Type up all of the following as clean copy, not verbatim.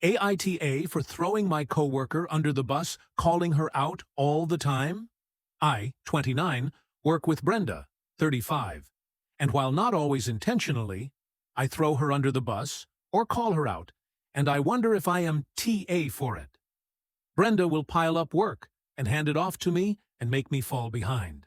AITA for throwing my coworker under the bus, calling her out all the time? I, 29, work with Brenda, 35, and while not always intentionally, I throw her under the bus or call her out, and I wonder if I am TA for it. Brenda will pile up work and hand it off to me and make me fall behind.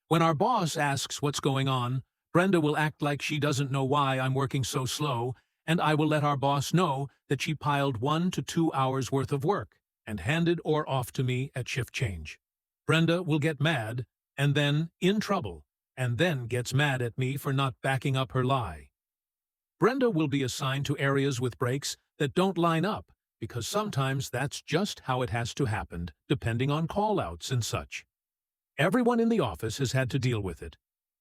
When our boss asks what's going on, Brenda will act like she doesn't know why I'm working so slow, and I will let our boss know that she piled 1 to 2 hours worth of work and handed or off to me at shift change. Brenda will get mad and then in trouble, and then gets mad at me for not backing up her lie. Brenda will be assigned to areas with breaks that don't line up, because sometimes that's just how it has to happen, depending on call-outs and such. Everyone in the office has had to deal with it,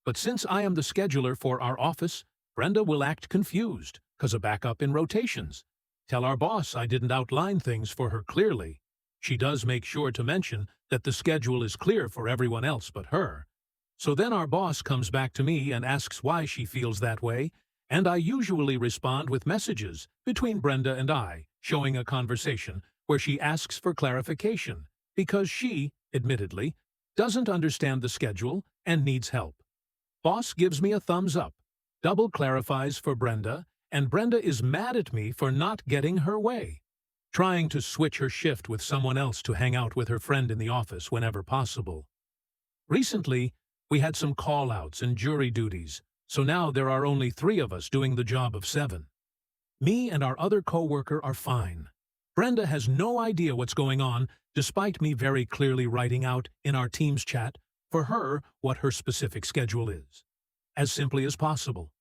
but since I am the scheduler for our office, Brenda will act confused, because of backup in rotations. Tell our boss I didn't outline things for her clearly. She does make sure to mention that the schedule is clear for everyone else but her. So then our boss comes back to me and asks why she feels that way, and I usually respond with messages between Brenda and I, showing a conversation where she asks for clarification, because she, admittedly, doesn't understand the schedule and needs help. Boss gives me a thumbs up, double clarifies for Brenda, and Brenda is mad at me for not getting her way, trying to switch her shift with someone else to hang out with her friend in the office whenever possible. Recently, we had some call-outs and jury duties, so now there are only 3 of us doing the job of 7. Me and our other coworker are fine. Brenda has no idea what's going on, despite me very clearly writing out in our Teams chat for her what her specific schedule is, as simply as possible.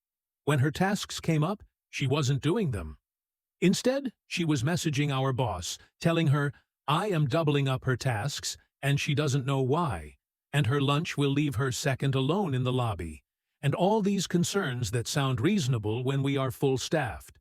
When her tasks came up, she wasn't doing them. Instead, she was messaging our boss, telling her I am doubling up her tasks and she doesn't know why, and her lunch will leave her second alone in the lobby, and all these concerns that sound reasonable when we are full-staffed.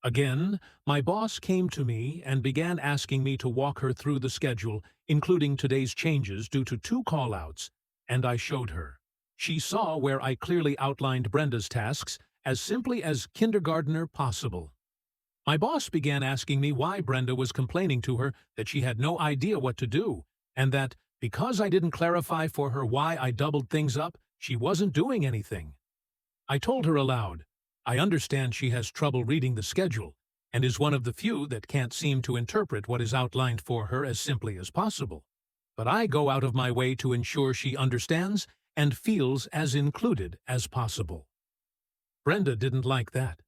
Again, my boss came to me and began asking me to walk her through the schedule, including today's changes due to 2 call-outs, and I showed her. She saw where I clearly outlined Brenda's tasks as simply as kindergartner possible. My boss began asking me why Brenda was complaining to her that she had no idea what to do, and that, because I didn't clarify for her why I doubled things up, she wasn't doing anything. I told her aloud, I understand she has trouble reading the schedule, and is one of the few that can't seem to interpret what is outlined for her as simply as possible. But I go out of my way to ensure she understands and feels as included as possible. Brenda didn't like that.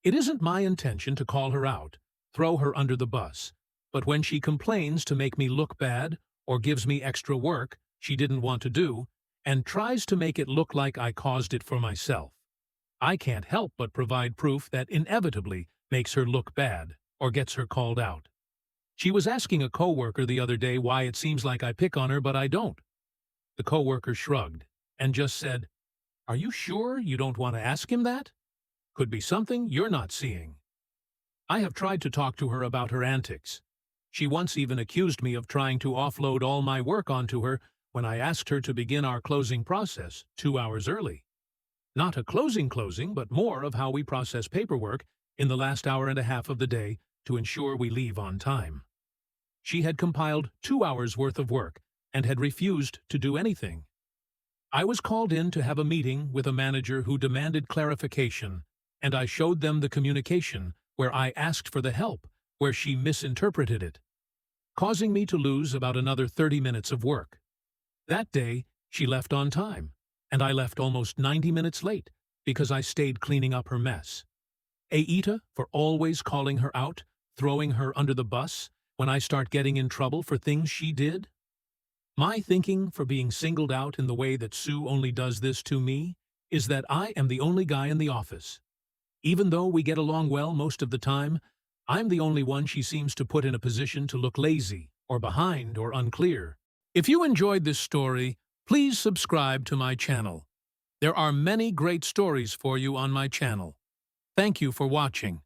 It isn't my intention to call her out, throw her under the bus, but when she complains to make me look bad or gives me extra work she didn't want to do and tries to make it look like I caused it for myself, I can't help but provide proof that inevitably makes her look bad or gets her called out. She was asking a coworker the other day why it seems like I pick on her but I don't. The coworker shrugged and just said, "Are you sure you don't want to ask him that? Could be something you're not seeing." I have tried to talk to her about her antics. She once even accused me of trying to offload all my work onto her when I asked her to begin our closing process 2 hours early. Not a closing, but more of how we process paperwork in the last hour and a half of the day to ensure we leave on time. She had compiled 2 hours worth of work and had refused to do anything. I was called in to have a meeting with a manager who demanded clarification, and I showed them the communication where I asked for the help, where she misinterpreted it, causing me to lose about another 30 minutes of work. That day, she left on time, and I left almost 90 minutes late because I stayed cleaning up her mess. AITA for always calling her out, throwing her under the bus when I start getting in trouble for things she did? My thinking for being singled out in the way that Sue only does this to me is that I am the only guy in the office. Even though we get along well most of the time, I'm the only one she seems to put in a position to look lazy or behind or unclear. If you enjoyed this story, please subscribe to my channel. There are many great stories for you on my channel. Thank you for watching.